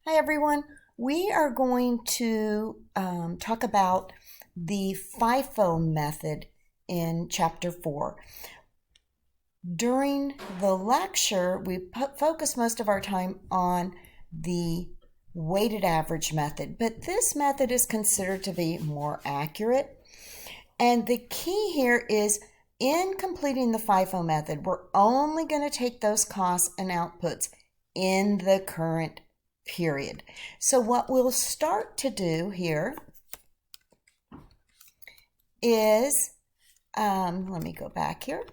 Hi everyone. We are going to talk about the FIFO method in Chapter 4. During the lecture, we focused most of our time on the weighted average method, but this method is considered to be more accurate. And the key here is in completing the FIFO method, we're only going to take those costs and outputs in the current period. So what we'll start to do here is, let me go back here,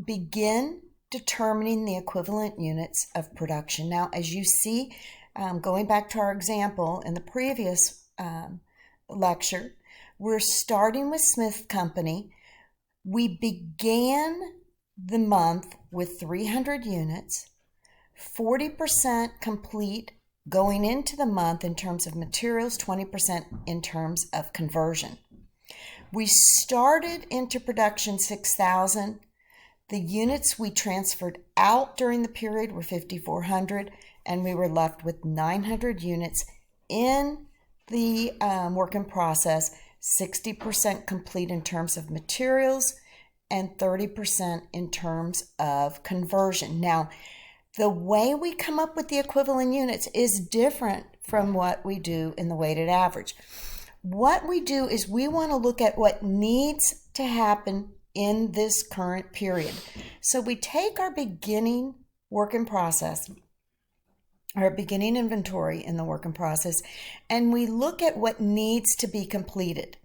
begin determining the equivalent units of production. Now, as you see, going back to our example in the previous lecture, we're starting with Smith Company. We began the month with 300 units. 40% complete going into the month in terms of materials, 20% in terms of conversion. We started into production 6,000. The units we transferred out during the period were 5,400, and we were left with 900 units in the work in process, 60% complete in terms of materials and 30% in terms of conversion. Now, the way we come up with the equivalent units is different from what we do in the weighted average. What we do is we want to look at what needs to happen in this current period. So we take our beginning work in process, our beginning inventory in the work in process, and we look at what needs to be completed.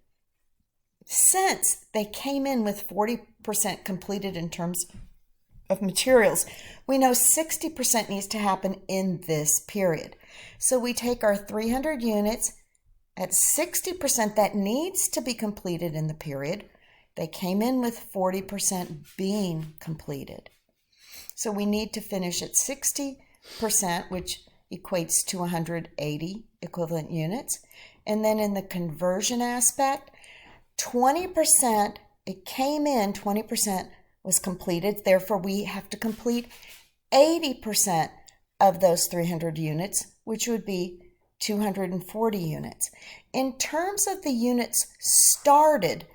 Since they came in with 40% completed in terms of materials, we know 60% needs to happen in this period. So we take our 300 units at 60% that needs to be completed in the period. They came in with 40% being completed. So we need to finish at 60%, which equates to 180 equivalent units. And then in the conversion aspect, 20%, it came in, 20% was completed. Therefore, we have to complete 80% of those 300 units, which would be 240 units. In terms of the units started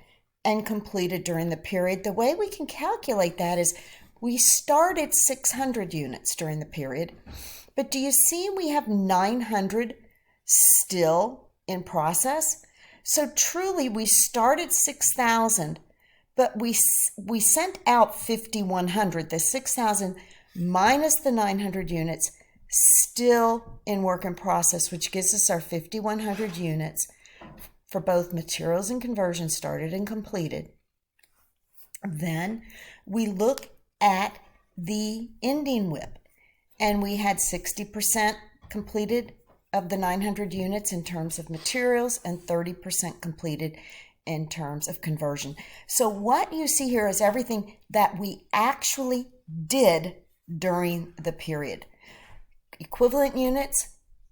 and completed during the period, the way we can calculate that is we started 600 units during the period, but do you see we have 900 still in process? So truly, we started 6,000, but we sent out 5,100, the 6,000 minus the 900 units still in work in process, which gives us our 5,100 units for both materials and conversion started and completed. Then we look at the ending WIP, and we had 60% completed of the 900 units in terms of materials and 30% completed in terms of conversion. So what you see here is everything that we actually did during the period. Equivalent units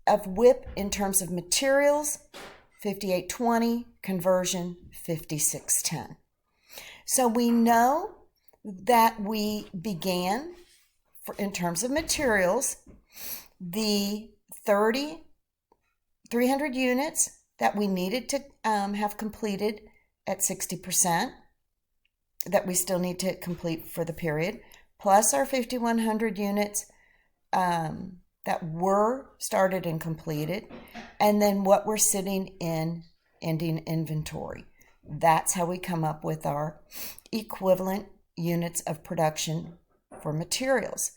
of WIP in terms of materials, 5820, conversion, 5610. So we know that we began, in terms of materials, the 300 units that we needed to have completed at 60%, that we still need to complete for the period, plus our 5,100 units that were started and completed, and then what we're sitting in ending inventory. That's how we come up with our equivalent units of production for materials.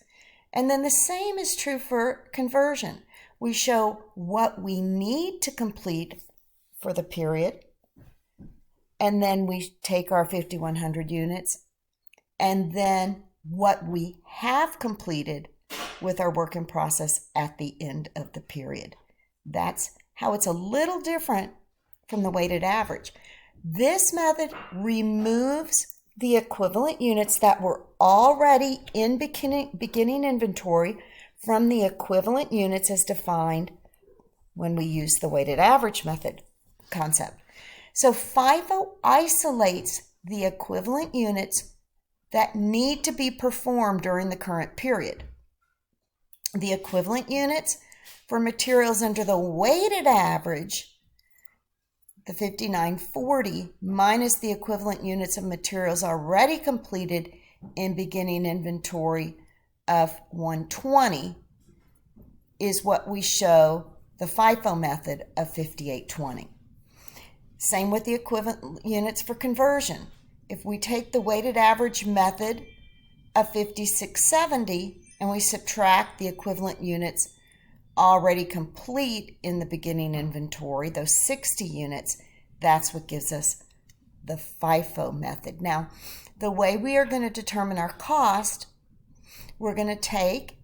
And then the same is true for conversion. We show what we need to complete for the period, and then we take our 5,100 units, and then what we have completed with our work in process at the end of the period. That's how it's a little different from the weighted average. This method removes the equivalent units that were already in beginning inventory from the equivalent units as defined when we use the weighted average method concept. So FIFO isolates the equivalent units that need to be performed during the current period. the equivalent units for materials under the weighted average, the 5940, minus the equivalent units of materials already completed in beginning inventory of 120, is what we show the FIFO method of 5820. Same with the equivalent units for conversion. If we take the weighted average method of 5670 and we subtract the equivalent units already complete in the beginning inventory, those 60 units, that's what gives us the FIFO method. Now, the way we are going to determine our cost, we're going to take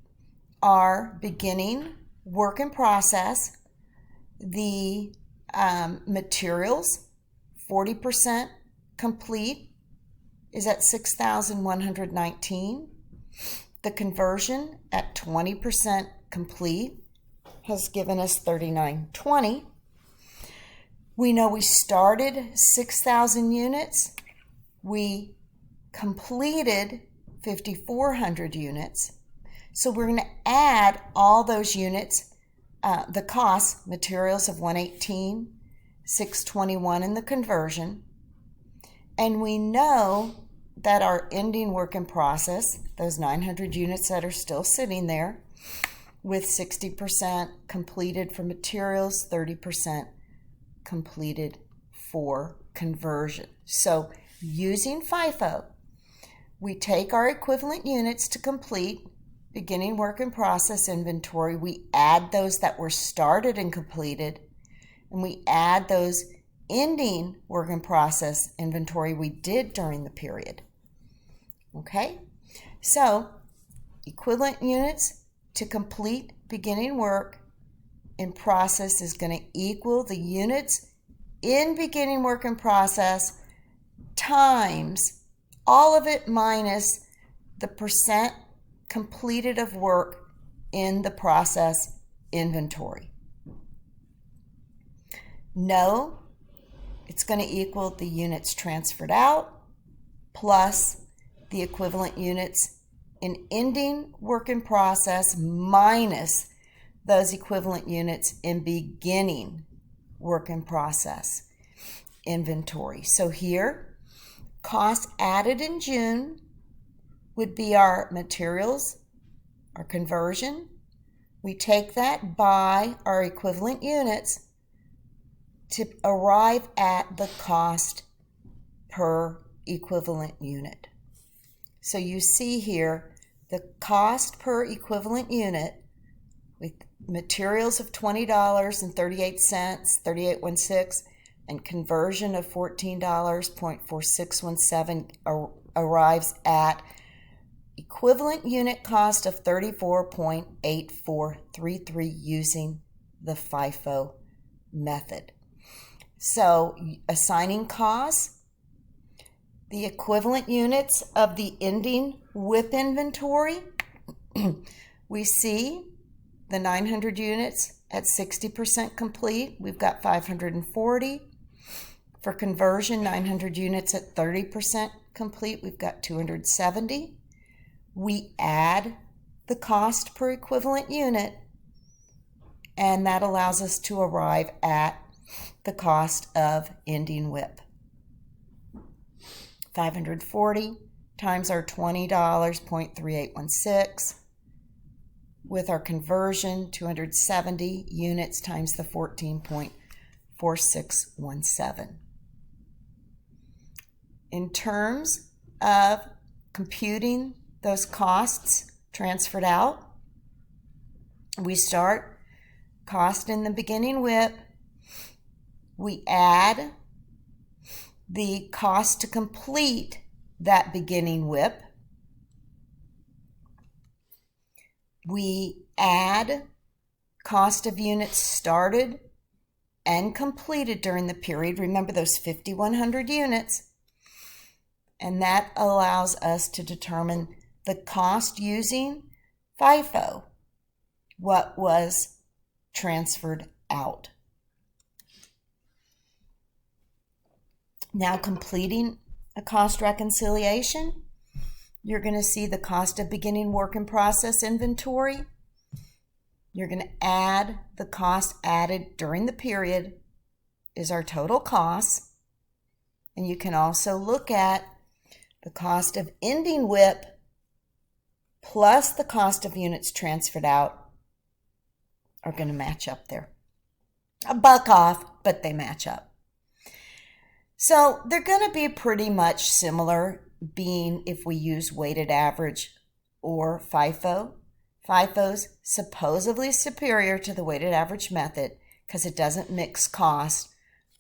our beginning work in process, the materials, 40% complete is at 6,119. The conversion at 20% complete has given us 3,920. We know we started 6,000 units. We completed 5,400 units. So we're going to add all those units, the cost, materials of 118, 621 in the conversion. And we know that our ending work in process, those 900 units that are still sitting there, with 60% completed for materials, 30% completed for conversion. So using FIFO, we take our equivalent units to complete beginning work in process inventory, we add those that were started and completed, and we add those ending work in process inventory we did during the period. Okay, so equivalent units to complete beginning work in process is going to equal the units in beginning work in process times all of it minus the percent completed of work in the process inventory. No, it's going to equal the units transferred out plus the equivalent units in ending work in process minus those equivalent units in beginning work in process inventory. So here, cost added in June would be our materials, our conversion. We take that by our equivalent units to arrive at the cost per equivalent unit. So you see here the cost per equivalent unit with materials of $20.38, 38.16, and conversion of $14.4617 arrives at equivalent unit cost of 34.8433 using the FIFO method. So assigning costs, the equivalent units of the ending WIP inventory, we see the 900 units at 60% complete, we've got 540. For conversion, 900 units at 30% complete, we've got 270. We add the cost per equivalent unit, and that allows us to arrive at the cost of ending WIP. 540 times our $20.3816 with our conversion, 270 units times the 14.4617. In terms of computing those costs transferred out, we start cost in the beginning WIP, we add the cost to complete that beginning WIP, we add cost of units started and completed during the period, remember those 5,100 units, and that allows us to determine the cost using FIFO, what was transferred out. Now completing a cost reconciliation, you're going to see the cost of beginning work in process inventory You're going to add the cost added during the period is our total cost. And you can also look at the cost of ending WIP plus the cost of units transferred out are going to match up there. A buck off, but they match up. So they're going to be pretty much similar, being if we use weighted average or FIFO. FIFO's supposedly superior to the weighted average method because it doesn't mix cost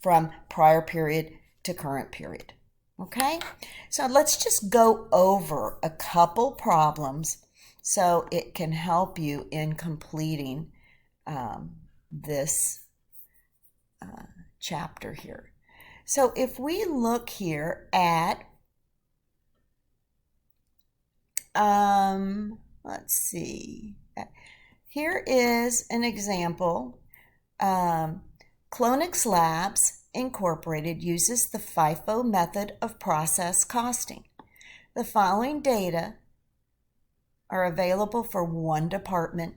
from prior period to current period. Okay, so let's just go over a couple problems so it can help you in completing this chapter here. So if we look here at, let's see, here is an example. Clonix Labs Incorporated uses the FIFO method of process costing. The following data are available for one department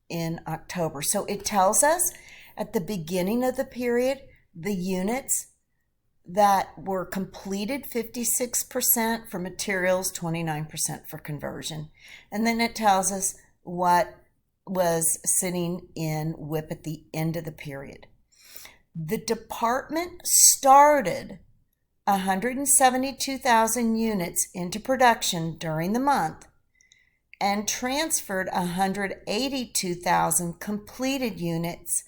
in October. So it tells us at the beginning of the period, the units that were completed, 56% for materials, 29% for conversion. And then it tells us what was sitting in WIP at the end of the period. The department started 172,000 units into production during the month and transferred 182,000 completed units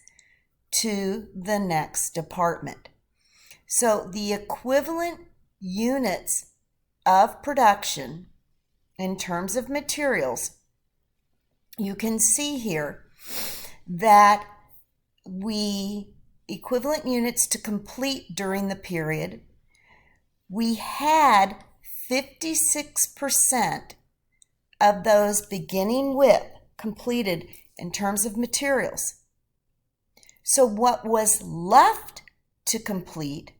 to the next department. So the equivalent units of production in terms of materials, you can see here that equivalent units to complete during the period, we had 56% of those beginning WIP completed in terms of materials. So what was left to complete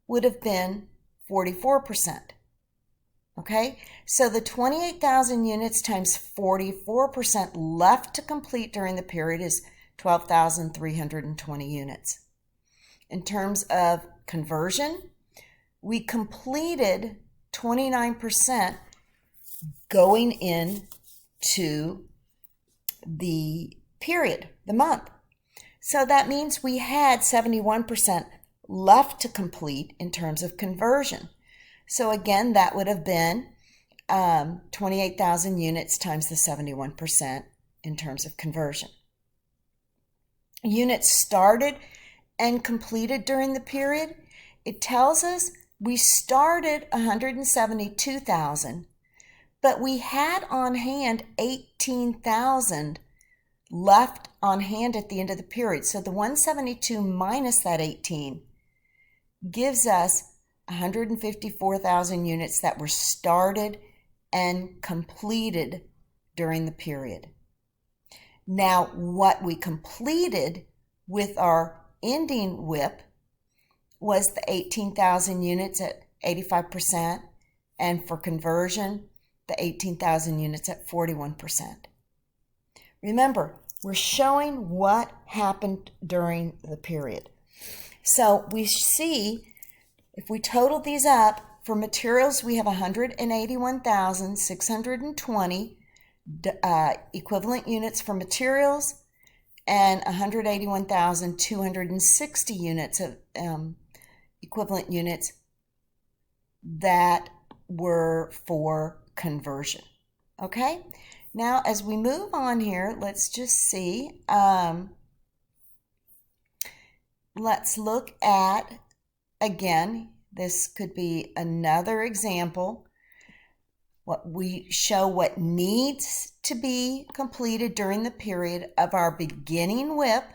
would have been 44%. Okay, so the 28,000 units times 44% left to complete during the period is 12,320 units. In terms of conversion, we completed 29% going into the period, the month. So that means we had 71% left to complete in terms of conversion. So again, that would have been 28,000 units times the 71% in terms of conversion. Units started and completed during the period, it tells us we started 172,000, but we had on hand 18,000 left on hand at the end of the period. So the 172 minus that 18 gives us 154,000 units that were started and completed during the period. Now, what we completed with our ending WIP was the 18,000 units at 85%, and for conversion, the 18,000 units at 41%. Remember, we're showing what happened during the period. So we see, if we total these up, for materials, we have 181,620 equivalent units for materials and 181,260 units of equivalent units that were for conversion. Okay, now as we move on here, let's just see. Let's look at, again, this could be another example. We show what needs to be completed during the period of our beginning WIP.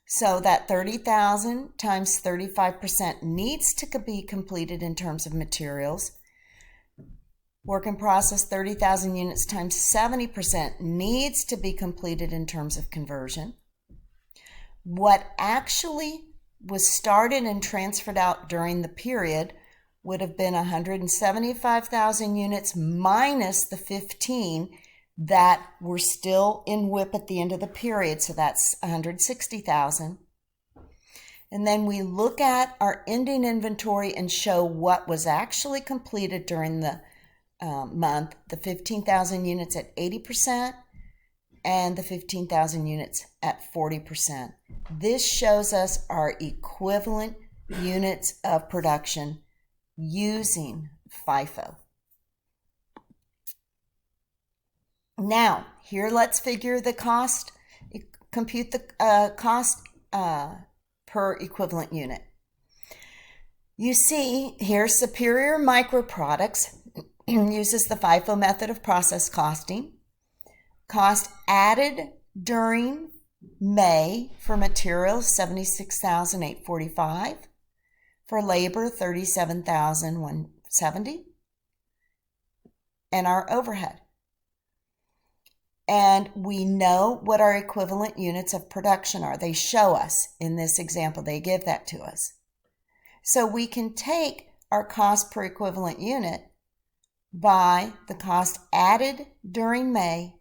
So that 30,000 times 35% needs to be completed in terms of materials. Work in process, 30,000 units times 70% needs to be completed in terms of conversion. What actually was started and transferred out during the period would have been 175,000 units minus the 15 that were still in WIP at the end of the period, so that's 160,000. And then we look at our ending inventory and show what was actually completed during the month, the 15,000 units at 80% and the 15,000 units at 40%. This shows us our equivalent units of production using FIFO. Now, here let's figure the cost, compute the cost per equivalent unit. You see here, Superior Micro Products uses the FIFO method of process costing. Cost added during May for materials, $76,845. For labor, $37,170. And our overhead. And we know what our equivalent units of production are. They show us in this example. They give that to us. So we can take our cost per equivalent unit by the cost added during May,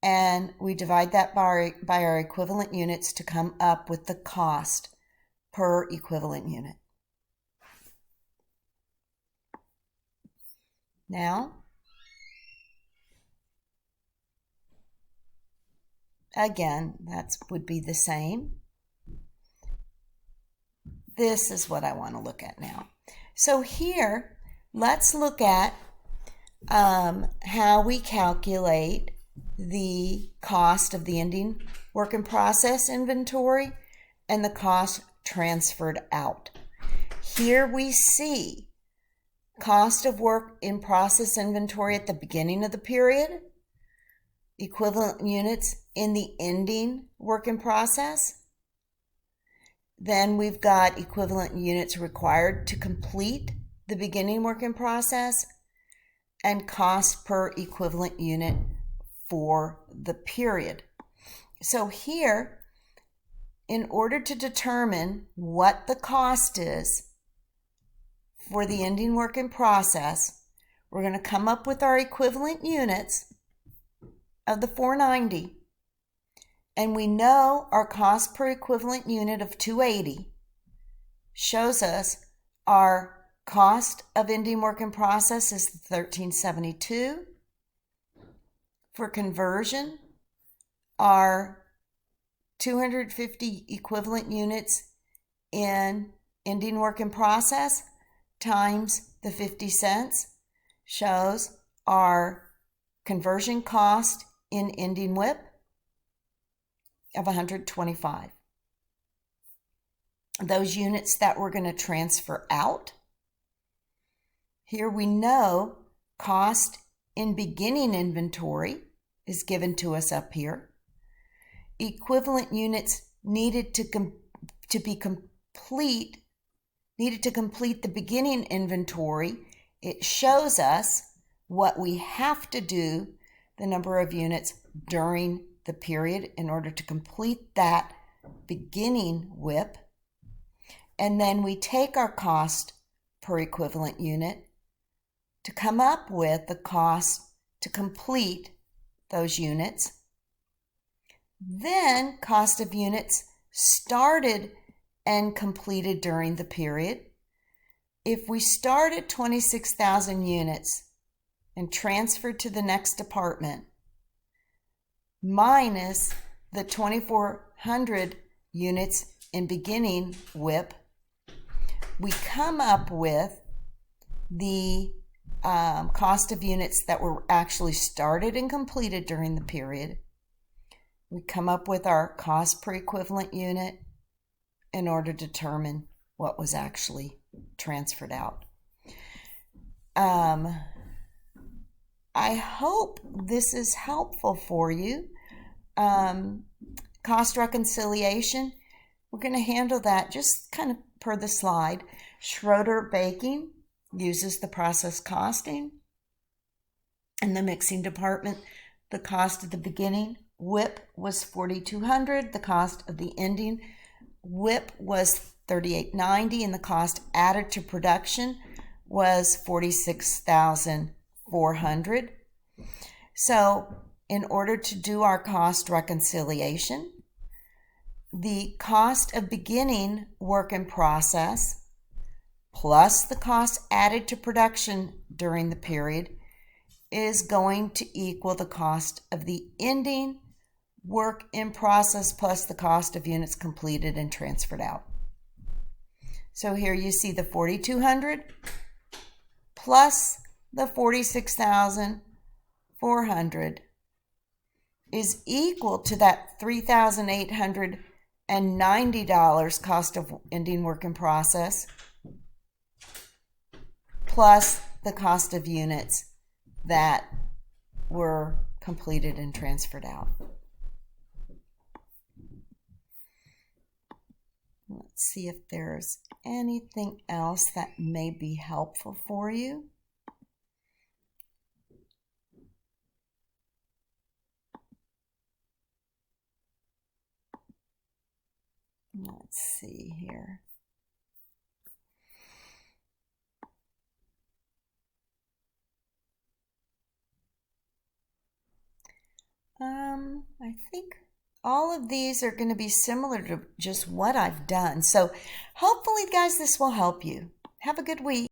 and we divide that by our equivalent units to come up with the cost per equivalent unit. Now, again, that would be the same. This is what I want to look at now. So here, let's look at how we calculate the cost of the ending work in process inventory and the cost transferred out. Here we see cost of work in process inventory at the beginning of the period, equivalent units in the ending work in process. Then we've got equivalent units required to complete the beginning work in process and cost per equivalent unit for the period. So here, in order to determine what the cost is for the ending work in process, we're going to come up with our equivalent units of the 490. And we know our cost per equivalent unit of 280 shows us our cost of ending work in process is 1372. For conversion, our 250 equivalent units in ending work in process times the 50 cents shows our conversion cost in ending WIP of 125. Those units that we're going to transfer out, here we know cost in beginning inventory is given to us up here. Equivalent units needed to complete the beginning inventory. It shows us what we have to do, the number of units during the period in order to complete that beginning WIP. And then we take our cost per equivalent unit to come up with the cost to complete those units. Then cost of units started and completed during the period. If we start at 26,000 units and transfer to the next department, minus the 2,400 units in beginning WIP, we come up with the cost of units that were actually started and completed during the period. We come up with our cost per equivalent unit in order to determine what was actually transferred out. I hope this is helpful for you. Cost reconciliation, we're going to handle that just kind of per the slide. Schroeder Baking uses the process costing. In the mixing department, the cost of the beginning WIP was $4,200. The cost of the ending WIP was $3,890, and the cost added to production was $46,400. So in order to do our cost reconciliation, the cost of beginning work in process plus the cost added to production during the period is going to equal the cost of the ending work in process plus the cost of units completed and transferred out. So here you see the 4,200 plus the 46,400 is equal to that $3,890 cost of ending work in process plus the cost of units that were completed and transferred out. Let's see if there's anything else that may be helpful for you. Let's see here. I think all of these are going to be similar to just what I've done. So hopefully, guys, this will help you. Have a good week.